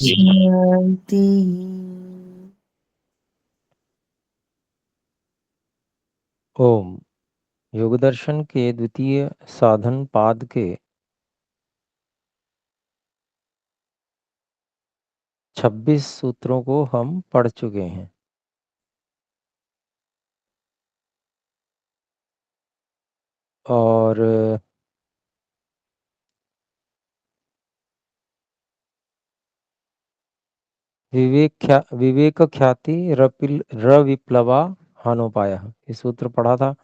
शांति। ओम। योगदर्शन के द्वितीय साधन पाद के 26 सूत्रों को हम पढ़ चुके हैं। और विवेक ख्याति रविप्लवा हानोपाय, इस सूत्र पढ़ा था।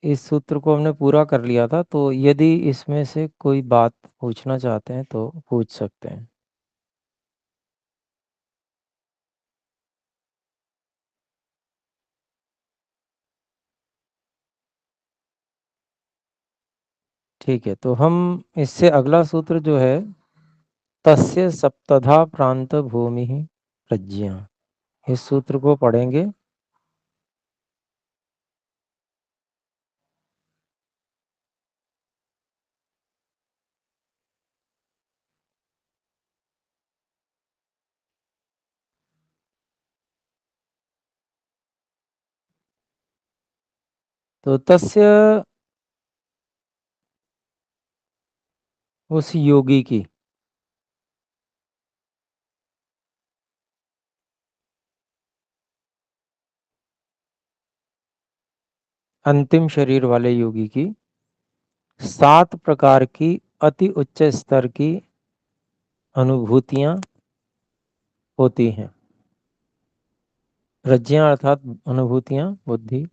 इस सूत्र को हमने पूरा कर लिया था, तो यदि इसमें से कोई बात पूछना चाहते हैं तो पूछ सकते हैं। ठीक है, तो हम इससे अगला सूत्र जो है, तस्य सप्तधा प्रांत भूमि प्रज्ञा, इस सूत्र को पढ़ेंगे। तो तस्य, उस योगी की, अंतिम शरीर वाले योगी की 7 प्रकार की अति उच्च स्तर की अनुभूतियां होती हैं। प्रज्ञा अर्थात अनुभूतियां, बुद्धि।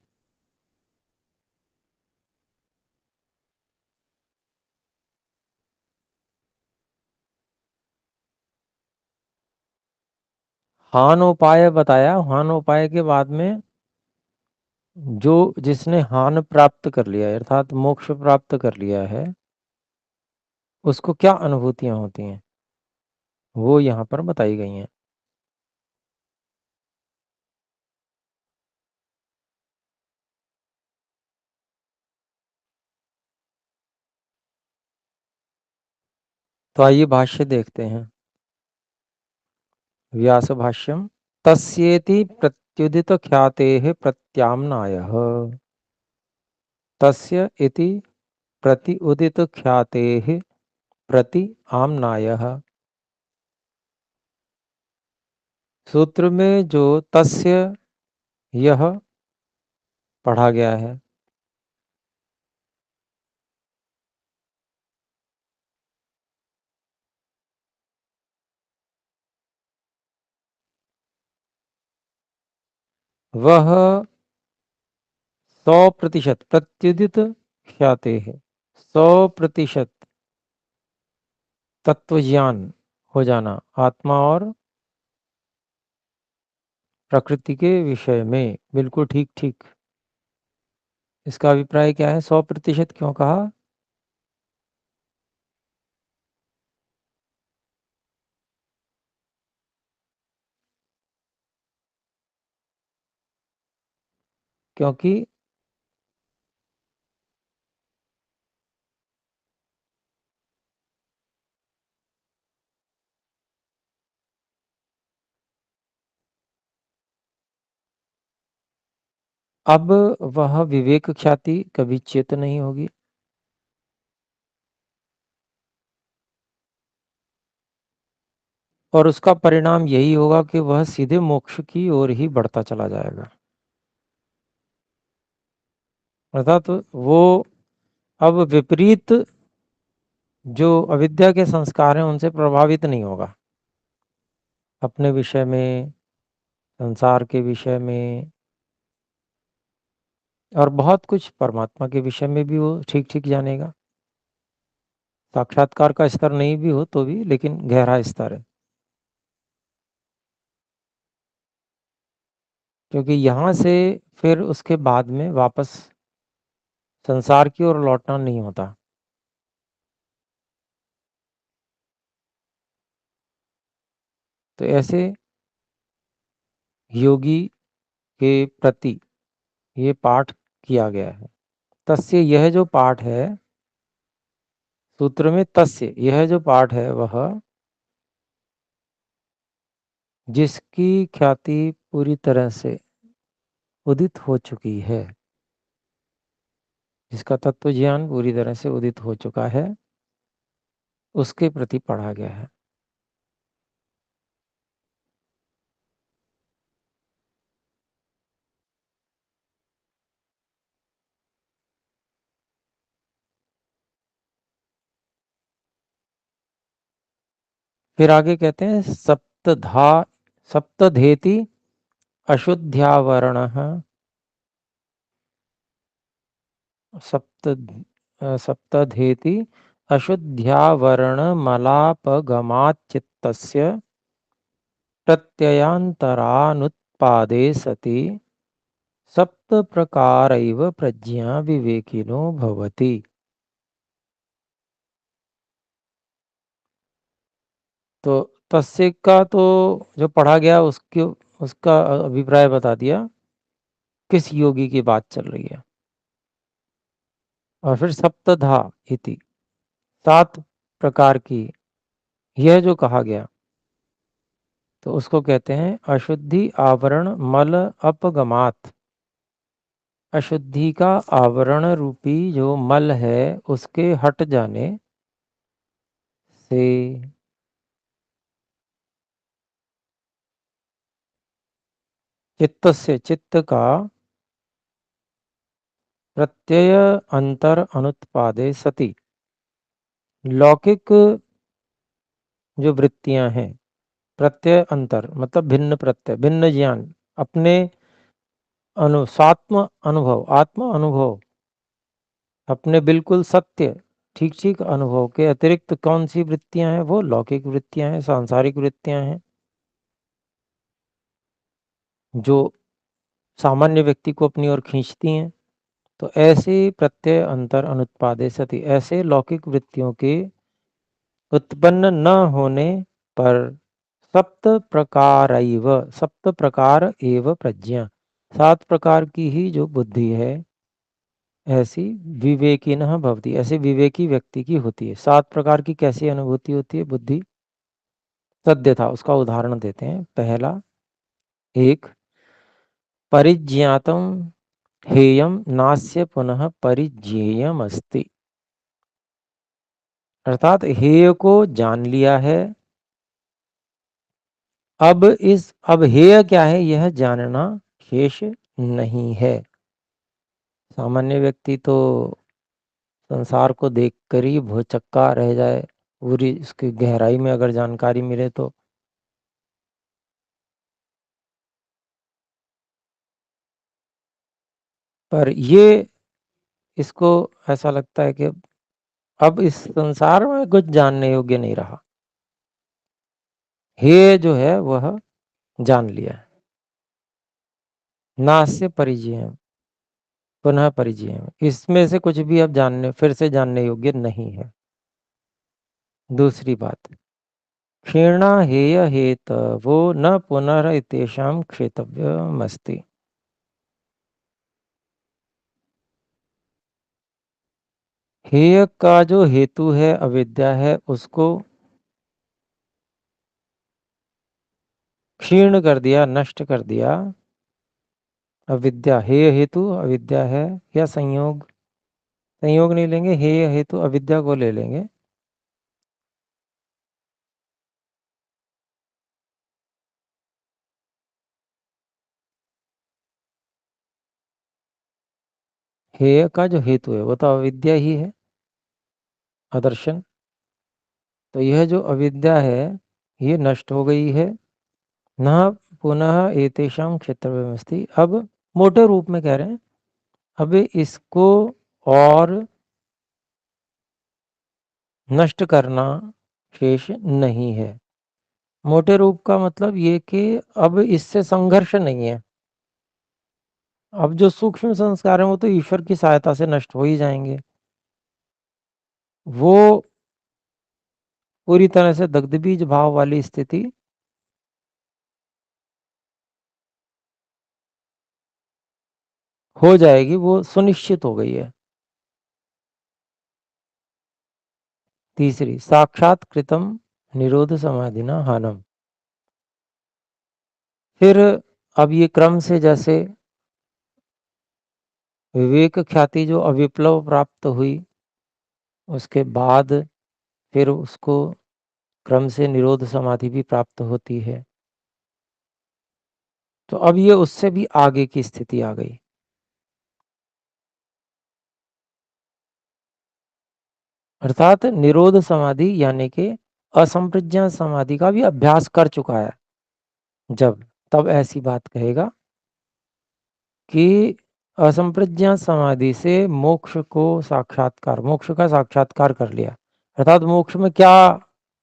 हानोपाय बताया। हानोपाय के बाद में जो जिसने हान प्राप्त कर लिया है, अर्थात मोक्ष प्राप्त कर लिया है, उसको क्या अनुभूतियां होती हैं, वो यहाँ पर बताई गई हैं। तो आइए भाष्य देखते हैं। व्यास भाष्यम। तस्येति प्रत्युदित ख्यातेः प्रत्याम्नायः। तस्य इति प्रति उदित ख्यातेः प्रति आम्नायः। सूत्र में जो तस्य, यह पढ़ा गया है, वह 100% प्रत्युदित ख्यातेः, 100% तत्व ज्ञान हो जाना आत्मा और प्रकृति के विषय में, बिल्कुल ठीक ठीक। इसका अभिप्राय क्या है? 100% क्यों कहा? क्योंकि अब वह विवेक ख्याति कभी चेत नहीं होगी, और उसका परिणाम यही होगा कि वह सीधे मोक्ष की ओर ही बढ़ता चला जाएगा। अर्थात वो अब विपरीत जो अविद्या के संस्कार हैं उनसे प्रभावित नहीं होगा। अपने विषय में, संसार के विषय में, और बहुत कुछ परमात्मा के विषय में भी वो ठीक ठीक जानेगा। साक्षात्कार का स्तर नहीं भी हो तो भी, लेकिन गहरा स्तर है। क्योंकि यहाँ से फिर उसके बाद में वापस संसार की ओर लौटना नहीं होता। तो ऐसे योगी के प्रति ये पाठ किया गया है। तस्य, यह जो पाठ है, सूत्र में तस्य, यह जो पाठ है वह जिसकी ख्याति पूरी तरह से उदित हो चुकी है, जिसका तत्व ज्ञान पूरी तरह से उदित हो चुका है, उसके प्रति पढ़ा गया है। फिर आगे कहते हैं सप्तधेति अशुद्ध्यावरण सप्त सप्तधेति अशुद्ध्यावरणमलापगमाच्चित्तस्य प्रत्ययान्तरानुत्पादे सति सप्तप्रकारैव प्रज्ञा विवेकिनो भवति। तो तस्य का तो जो पढ़ा गया उसका अभिप्राय बता दिया, किस योगी की बात चल रही है। और फिर सप्तधा इति, 7 प्रकार की, यह जो कहा गया तो उसको कहते हैं अशुद्धि आवरण मल अपगमात। अशुद्धि का आवरण रूपी जो मल है उसके हट जाने से, चित्त से, चित्त का प्रत्यय अंतर अनुत्पादे सति, लौकिक जो वृत्तियां हैं, प्रत्यय अंतर मतलब भिन्न प्रत्यय, भिन्न ज्ञान, अपने सात्म अनुभव, आत्म अनुभव, अपने बिल्कुल सत्य ठीक ठीक अनुभव के अतिरिक्त कौन सी वृत्तियां हैं? वो लौकिक वृत्तियां हैं, सांसारिक वृत्तियां हैं, जो सामान्य व्यक्ति को अपनी ओर खींचती हैं। तो ऐसे प्रत्यय अंतर अनुत्पादे सति, ऐसे लौकिक वृत्तियों के उत्पन्न न होने पर सप्त प्रकारैव, सप्त प्रकार एव प्रज्ञा, 7 प्रकार की ही जो बुद्धि है ऐसी विवेकिनः भवति, ऐसे विवेकी व्यक्ति की होती है। 7 प्रकार की कैसी अनुभूति होती है बुद्धि? सद्य था, उसका उदाहरण देते हैं। पहला, एक, परिज्ञातम हेयम नास्य पुनः परिज्ञेयम अस्ति, अर्थात हेय को जान लिया है, अब हेय क्या है यह जानना शेष नहीं है। सामान्य व्यक्ति तो संसार को देखकर ही भौचक्का रह जाए, पूरी इसकी गहराई में अगर जानकारी मिले तो। पर ये, इसको ऐसा लगता है कि अब इस संसार में कुछ जानने योग्य नहीं रहा, हे जो है वह जान लिया है। नास्य परिचय, पुनः परिचय, इसमें से कुछ भी अब जानने, फिर से जानने योग्य नहीं है। दूसरी बात, क्षीणा हेय हेत वो न पुनरितेषां क्षेतव्यमस्ति, हेय का जो हेतु है अविद्या है, उसको क्षीण कर दिया, नष्ट कर दिया। अविद्या, हेय हेतु अविद्या है, या संयोग, संयोग नहीं लेंगे, हेय हेतु अविद्या को ले लेंगे। हेय का जो हेतु है वो तो अविद्या ही है, अदर्शन। तो यह जो अविद्या है ये नष्ट हो गई है। न पुनः एतेषां क्षेत्रव्यमस्ति, अब मोटे रूप में कह रहे हैं, अब इसको और नष्ट करना शेष नहीं है। मोटे रूप का मतलब ये कि अब इससे संघर्ष नहीं है। अब जो सूक्ष्म संस्कार हैं वो तो ईश्वर की सहायता से नष्ट हो ही जाएंगे, वो पूरी तरह से दग्ध बीज भाव वाली स्थिति हो जाएगी, वो सुनिश्चित हो गई है। तीसरी साक्षात कृतम निरोध समाधिना हानम। फिर अब ये क्रम से जैसे विवेक ख्याति जो अविप्लव प्राप्त हुई, उसके बाद फिर उसको क्रम से निरोध समाधि भी प्राप्त होती है। तो अब ये उससे भी आगे की स्थिति आ गई। अर्थात निरोध समाधि यानी कि असंप्रज्ञा समाधि का भी अभ्यास कर चुका है जब, तब ऐसी बात कहेगा कि असंप्रज्ञा समाधि से मोक्ष को साक्षात्कार, मोक्ष का साक्षात्कार कर लिया। अर्थात मोक्ष में क्या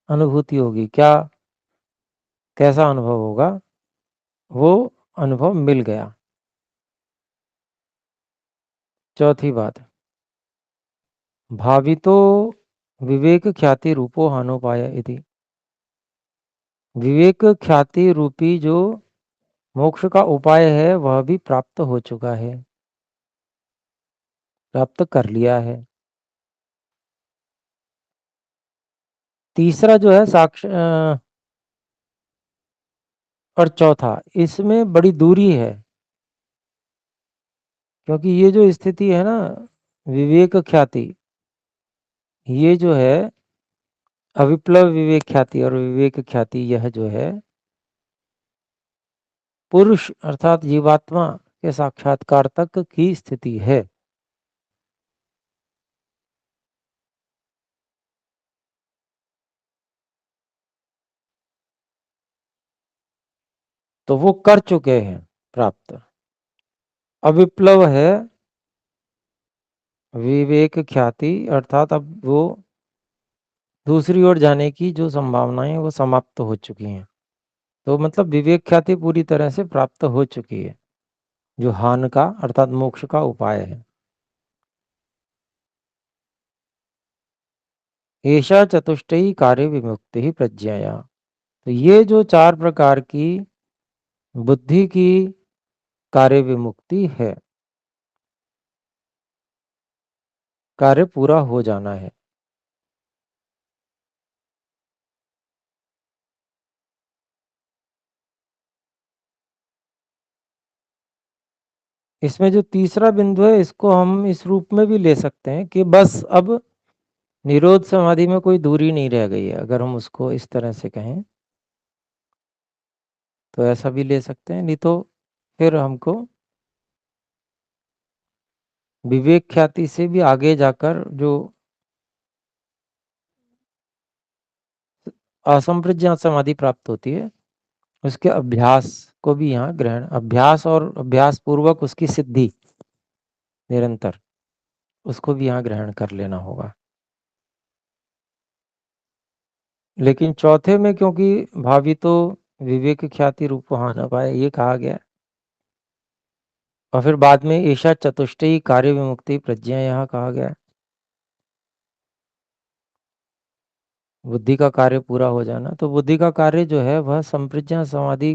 अनुभूति होगी, क्या कैसा अनुभव होगा, वो अनुभव मिल गया। चौथी बात, भावितो विवेक ख्याति रूपो हानोपाय इति। विवेक ख्याति रूपी जो मोक्ष का उपाय है वह भी प्राप्त हो चुका है, प्राप्त कर लिया है। तीसरा जो है और चौथा, इसमें बड़ी दूरी है, क्योंकि ये जो स्थिति है ना विवेक ख्याति, ये जो है अविप्लव विवेक ख्याति और विवेक ख्याति, यह जो है पुरुष अर्थात जीवात्मा के साक्षात्कार तक की स्थिति है। तो वो कर चुके हैं प्राप्त। अविप्लव है विवेक ख्याति, अर्थात अब वो दूसरी ओर जाने की जो संभावनाएं वो समाप्त हो चुकी हैं। तो मतलब विवेक ख्याति पूरी तरह से प्राप्त हो चुकी है, जो हान का अर्थात मोक्ष का उपाय है। ऐसा चतुष्टयी कार्य विमुक्ति ही प्रज्ञाया। तो ये जो चार प्रकार की बुद्धि की कार्य विमुक्ति है, कार्य पूरा हो जाना है। इसमें जो तीसरा बिंदु है इसको हम इस रूप में भी ले सकते हैं कि बस अब निरोध समाधि में कोई दूरी नहीं रह गई है, अगर हम उसको इस तरह से कहें तो ऐसा भी ले सकते हैं। नहीं तो फिर हमको विवेक ख्याति से भी आगे जाकर जो असंप्रज्ञात समाधि प्राप्त होती है उसके अभ्यास को भी यहाँ ग्रहण, अभ्यास और अभ्यास पूर्वक उसकी सिद्धि निरंतर, उसको भी यहाँ ग्रहण कर लेना होगा। लेकिन चौथे में क्योंकि भावी तो विवेक ख्याति रूप वहां न पाए ये कहा गया, और फिर बाद में ईशा चतुष्टयी कार्य विमुक्ति प्रज्ञा यहाँ कहा गया, बुद्धि का कार्य पूरा हो जाना। तो बुद्धि का कार्य जो है वह संप्रज्ञा समाधि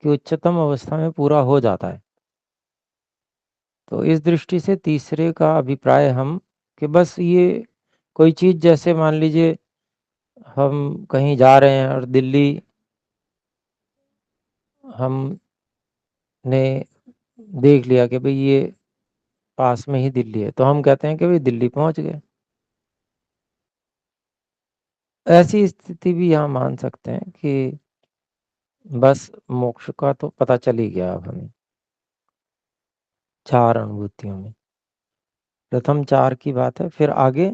की उच्चतम अवस्था में पूरा हो जाता है। तो इस दृष्टि से तीसरे का अभिप्राय हम कि बस ये कोई चीज, जैसे मान लीजिए हम कहीं जा रहे हैं और दिल्ली हमने देख लिया कि भाई ये पास में ही दिल्ली है, तो हम कहते हैं कि भाई दिल्ली पहुंच गए। ऐसी स्थिति भी यहाँ मान सकते हैं कि बस मोक्ष का तो पता चल ही गया अब हमें चार अनुभूतियों में। प्रथम चार की बात है, फिर आगे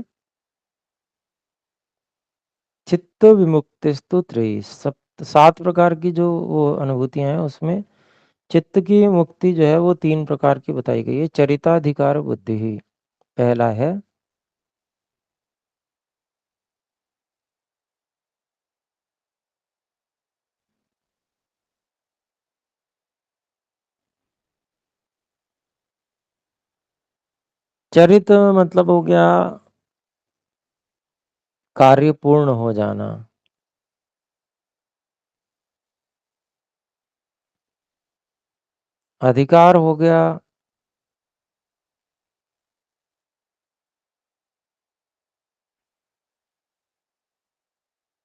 चित्त विमुक्तिस्तु त्रयी, सप्त सात प्रकार की जो वो अनुभूतियां हैं उसमें चित्त की मुक्ति जो है वो तीन प्रकार की बताई गई है। चरिताधिकार बुद्धि ही पहला है, चरित मतलब हो गया कार्य पूर्ण हो जाना। अधिकार हो गया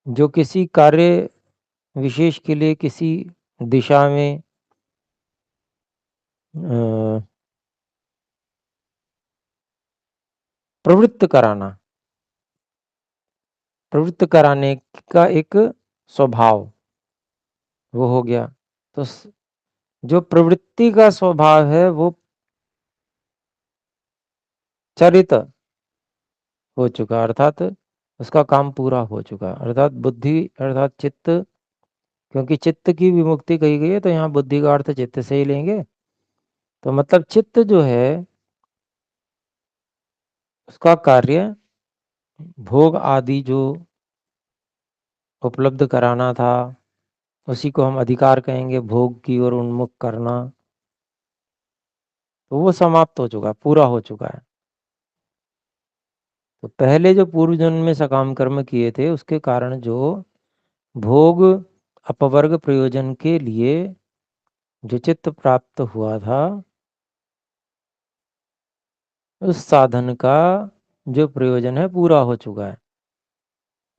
जो किसी कार्य विशेष के लिए किसी दिशा में प्रवृत्त कराने का एक स्वभाव, वो हो गया। तो जो प्रवृत्ति का स्वभाव है वो चरित हो चुका, अर्थात उसका काम पूरा हो चुका, अर्थात बुद्धि अर्थात चित्त, क्योंकि चित्त की विमुक्ति कही गई है तो यहाँ बुद्धि का अर्थ चित्त से ही लेंगे। तो मतलब चित्त जो है उसका कार्य भोग आदि जो उपलब्ध कराना था, उसी को हम अधिकार कहेंगे, भोग की ओर उन्मुख करना, तो वो समाप्त हो चुका, पूरा हो चुका है। तो पहले जो पूर्व जन्म में सकाम कर्म किए थे उसके कारण जो भोग अपवर्ग प्रयोजन के लिए जो चित्त प्राप्त हुआ था, उस साधन का जो प्रयोजन है पूरा हो चुका है,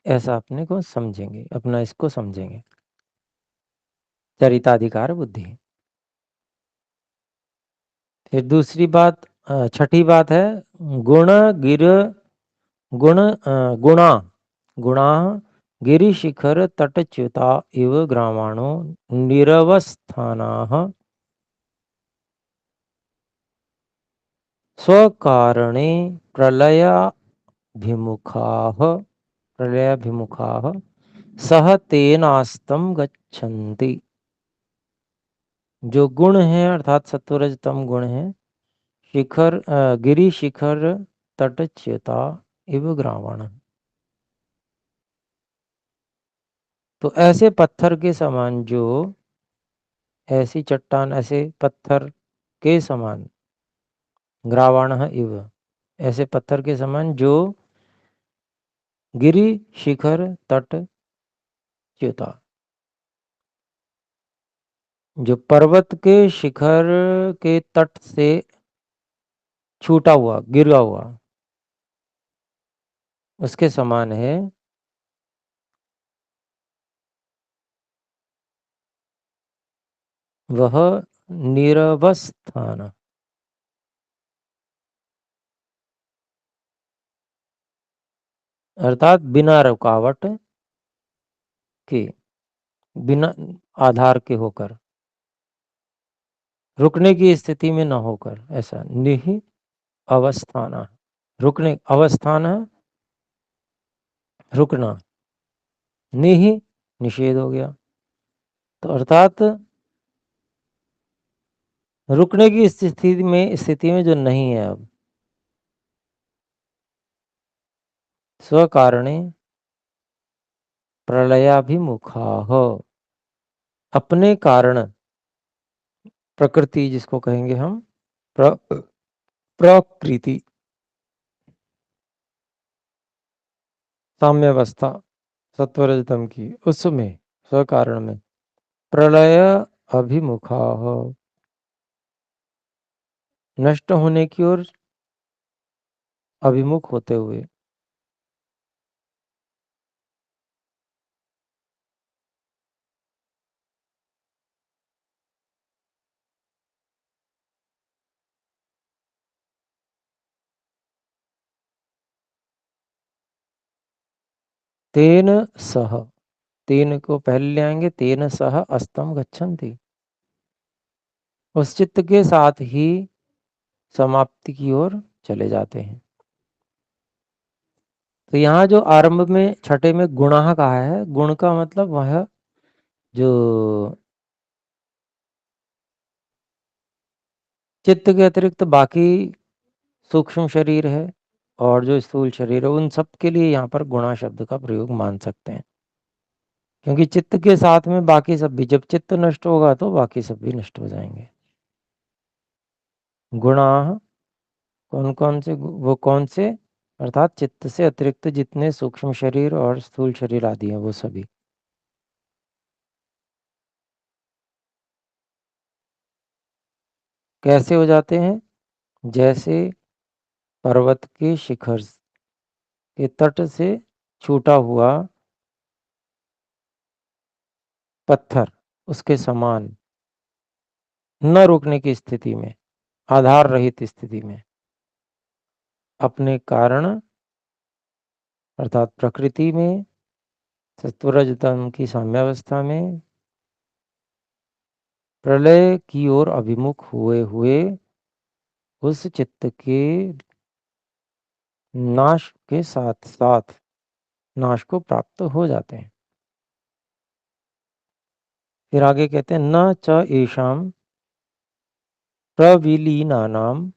ऐसा अपने को समझेंगे, अपना इसको समझेंगे चरिताधिकार बुद्धि। फिर दूसरी बात, छठी बात है गुण गिर गुण गुणा गुणा गिरिशिखर तटच्युता इव ग्रामाणो निरवस्थानाः स्वकारणे प्रलयाभिमुखाः सह तेनास्तं गच्छन्ति। जो गुण है अर्थात सत्वरजतम गुण है, शिखर गिरि शिखर तटच्युता इव ग्रावण, तो ऐसे पत्थर के समान, जो ऐसी चट्टान ऐसे पत्थर के समान, ग्रावण इव ऐसे पत्थर के समान जो गिरि शिखर तट च्युता, जो पर्वत के शिखर के तट से छूटा हुआ गिरा हुआ उसके समान है। वह निरवस्थान अर्थात बिना रुकावट के, बिना आधार के होकर, रुकने की स्थिति में न होकर, ऐसा निहि अवस्थान, रुकने अवस्थान है रुकना, निहि निषेध हो गया, तो अर्थात रुकने की स्थिति में जो नहीं है अब, स्वकारणे प्रलयाभिमुखाः, अपने कारण, प्रकृति जिसको कहेंगे हम, प्रकृति साम्यावस्था सत्वरजतम की, उसमें स्वकारण में प्रलय अभिमुखाः नष्ट होने की ओर अभिमुख होते हुए, तेन सह, तेन को पहले ले आएंगे, तेन सह अस्तम गच्छन्ति, उस चित्त के साथ ही समाप्ति की ओर चले जाते हैं। तो यहाँ जो आरंभ में छठे में गुणः कहा है, गुण का मतलब वह जो चित्त के अतिरिक्त बाकी सूक्ष्म शरीर है और जो स्थूल शरीर है, उन सब के लिए यहाँ पर गुणा शब्द का प्रयोग मान सकते हैं, क्योंकि चित्त के साथ में बाकी सब भी, जब चित्त नष्ट होगा तो बाकी सब भी नष्ट हो जाएंगे। गुणा कौन कौन से, वो कौन से, अर्थात चित्त से अतिरिक्त जितने सूक्ष्म शरीर और स्थूल शरीर आदि हैं वो सभी। कैसे हो जाते हैं? जैसे पर्वत के शिखर के तट से छूटा हुआ पत्थर उसके समान न रुकने की स्थिति में, आधार रहित स्थिति में, अपने कारण अर्थात प्रकृति में, सत्वरजतम की साम्यावस्था में, प्रलय की ओर अभिमुख हुए हुए उस चित्त के नाश के साथ साथ नाश को प्राप्त हो जाते हैं। फिर आगे कहते हैं न च एषाम प्रविलीनानाम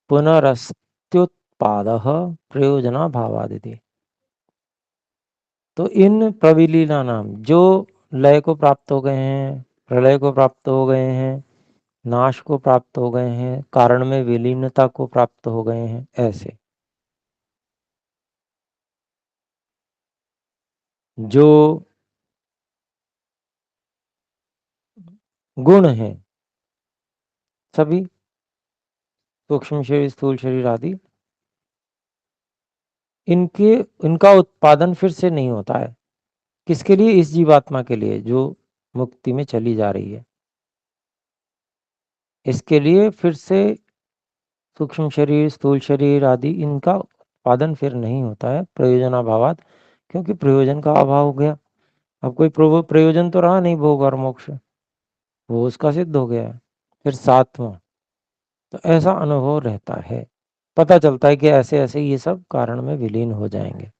पुनरस्त्युत्पादः प्रयोजनाभावादिति। तो इन प्रविलीना नाम जो लय को प्राप्त हो गए हैं, प्रलय को प्राप्त हो गए हैं, नाश को प्राप्त हो गए हैं, कारण में विलीनता को प्राप्त हो गए हैं, ऐसे जो गुण हैं सभी, सूक्ष्म शरीर, स्थूल शरीर आदि, इनका उत्पादन फिर से नहीं होता है। किसके लिए? इस जीवात्मा के लिए जो मुक्ति में चली जा रही है। इसके लिए फिर से सूक्ष्म शरीर, स्थूल शरीर आदि इनका उत्पादन फिर नहीं होता है प्रयोजनाभावात, क्योंकि प्रयोजन का अभाव हो गया। अब कोई प्रयोजन तो रहा नहीं भोग और मोक्ष, वो उसका सिद्ध हो गया है। फिर सातवां, तो ऐसा अनुभव रहता है, पता चलता है कि ऐसे ऐसे ये सब कारण में विलीन हो जाएंगे,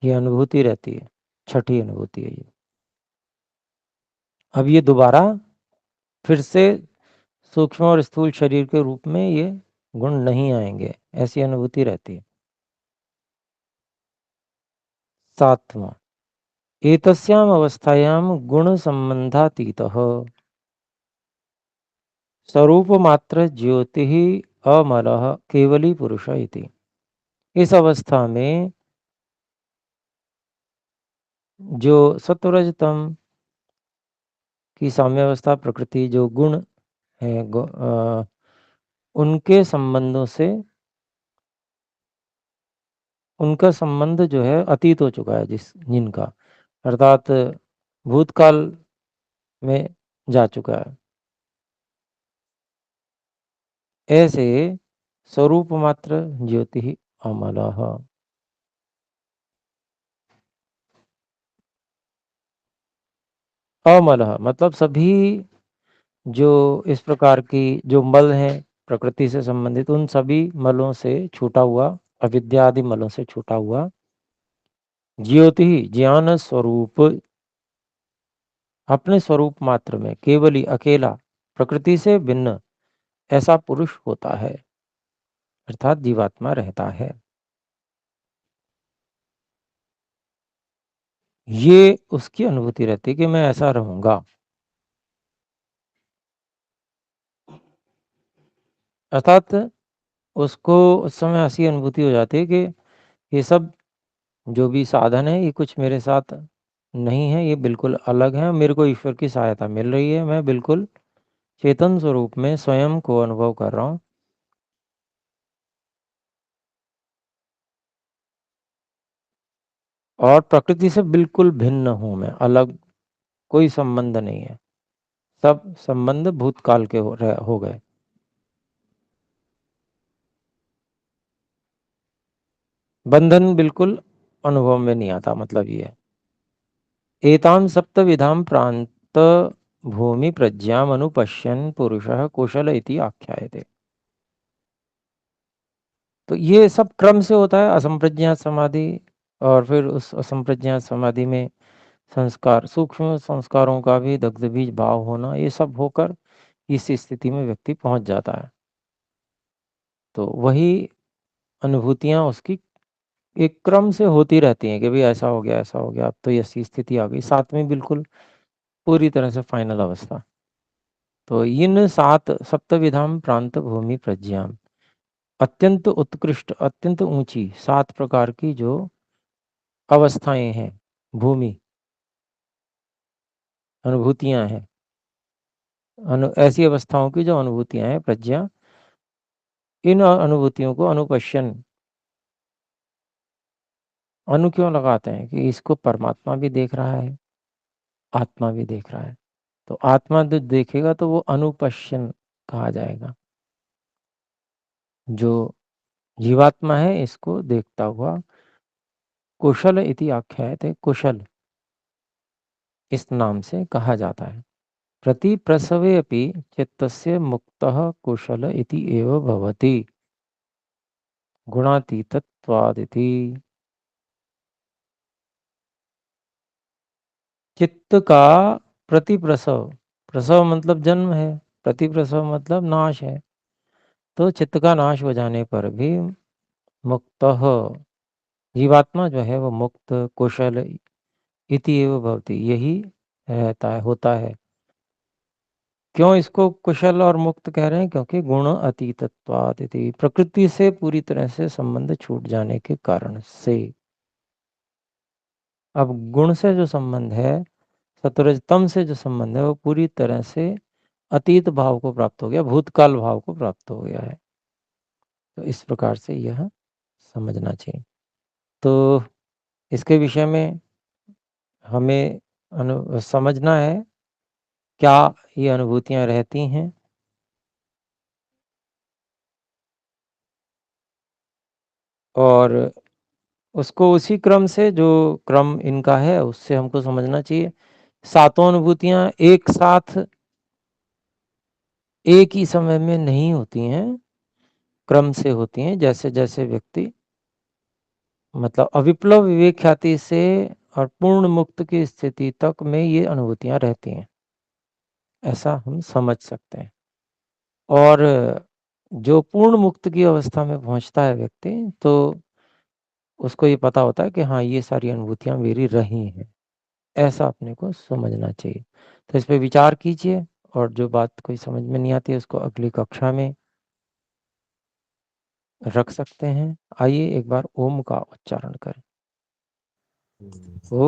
ये अनुभूति रहती है। छठी अनुभूति है ये। अब ये दोबारा फिर से सूक्ष्म और स्थूल शरीर के रूप में ये गुण नहीं आएंगे, ऐसी अनुभूति रहती है। सातवां, एतस्याम अवस्थायाम गुण संबंधातीतः स्वरूप मात्र ज्योति अमलः केवली पुरुष इति। इस अवस्था में जो सत्वरजतम की साम्यावस्था प्रकृति जो गुण है, उनके संबंधों से उनका संबंध जो है अतीत हो चुका है, जिनका अर्थात भूतकाल में जा चुका है। ऐसे स्वरूप मात्र ज्योति अमलः, अमलः मतलब सभी जो इस प्रकार की जो मल हैं प्रकृति से संबंधित, उन सभी मलों से छूटा हुआ, अविद्या आदि मलों से छूटा हुआ ज्योति ज्ञान स्वरूप, अपने स्वरूप मात्र में केवली अकेला प्रकृति से भिन्न ऐसा पुरुष होता है, अर्थात जीवात्मा रहता है। ये उसकी अनुभूति रहती है कि मैं ऐसा रहूंगा। अर्थात उसको उस समय ऐसी अनुभूति हो जाती है कि ये सब जो भी साधन है ये कुछ मेरे साथ नहीं है, ये बिल्कुल अलग है, मेरे को ईश्वर की सहायता मिल रही है, मैं बिल्कुल चेतन स्वरूप में स्वयं को अनुभव कर रहा हूँ। और प्रकृति से बिल्कुल भिन्न हूं मैं, अलग, कोई संबंध नहीं है, सब संबंध भूतकाल के हो गए। बंधन बिल्कुल अनुभव में नहीं आता, मतलब ये है। एताम सप्तविधाम प्रांत भूमि प्रज्ञाम अनुपश्यन पुरुषः कुशल इति आख्यायते। तो ये सब क्रम से होता है, असंप्रज्ञात समाधि, और फिर उस असंप्रज्ञात समाधि में संस्कार, सूक्ष्म संस्कारों का भी दग्ध बीज भाव होना, ये सब होकर इस स्थिति में व्यक्ति पहुंच जाता है। तो वही अनुभूतियां उसकी एक क्रम से होती रहती हैं कि भाई ऐसा हो गया, ऐसा हो गया, अब तो ऐसी स्थिति आ गई, सातवीं बिल्कुल पूरी तरह से फाइनल अवस्था। तो इन सात सप्तविधाम प्रांत भूमि प्रज्ञाम, अत्यंत उत्कृष्ट, अत्यंत ऊंची 7 प्रकार की जो अवस्थाएं हैं, भूमि अनुभूतियां हैं, ऐसी अवस्थाओं की जो अनुभूतियां हैं प्रज्ञा, इन अनुभूतियों को अनुपश्यन, अनु क्यों लगाते हैं कि इसको परमात्मा भी देख रहा है, आत्मा भी देख रहा है। तो आत्मा जो देखेगा तो वो अनुपश्यन कहा जाएगा। जो जीवात्मा है इसको देखता हुआ कुशल इति आख्यायते, कुशल इस नाम से कहा जाता है। प्रति प्रसवे अपि चित्तस्य मुक्तः कुशल इति एव भवति गुणातीतत्वादिति। चित्त का प्रतिप्रसव, प्रसव मतलब जन्म है, प्रतिप्रसव मतलब नाश है। तो चित्त का नाश हो जाने पर भी मुक्तः, जीवात्मा जो है वो मुक्त कुशल इति एव भवति, यही रहता है, होता है। क्यों इसको कुशल और मुक्त कह रहे हैं? क्योंकि गुण अतीतत्वात् इति, प्रकृति से पूरी तरह से संबंध छूट जाने के कारण से। अब गुण से जो संबंध है, सत्वरजतम से जो संबंध है, वो पूरी तरह से अतीत भाव को प्राप्त हो गया, भूतकाल भाव को प्राप्त हो गया है। तो इस प्रकार से यह समझना चाहिए। तो इसके विषय में हमें समझना है क्या ये अनुभूतियां रहती हैं, और उसको उसी क्रम से, जो क्रम इनका है उससे हमको समझना चाहिए। सातों अनुभूतियां एक साथ एक ही समय में नहीं होती हैं, क्रम से होती हैं। जैसे जैसे व्यक्ति मतलब अविप्लव विवेक ख्याति से और पूर्ण मुक्त की स्थिति तक में ये अनुभूतियां रहती हैं, ऐसा हम समझ सकते हैं। और जो पूर्ण मुक्त की अवस्था में पहुंचता है व्यक्ति, तो उसको ये पता होता है कि हाँ, ये सारी अनुभूतियां मेरी रही हैं, ऐसा अपने को समझना चाहिए। तो इस पे विचार कीजिए, और जो बात कोई समझ में नहीं आती है उसको अगली कक्षा में रख सकते हैं। आइए एक बार ओम का उच्चारण करें। ओ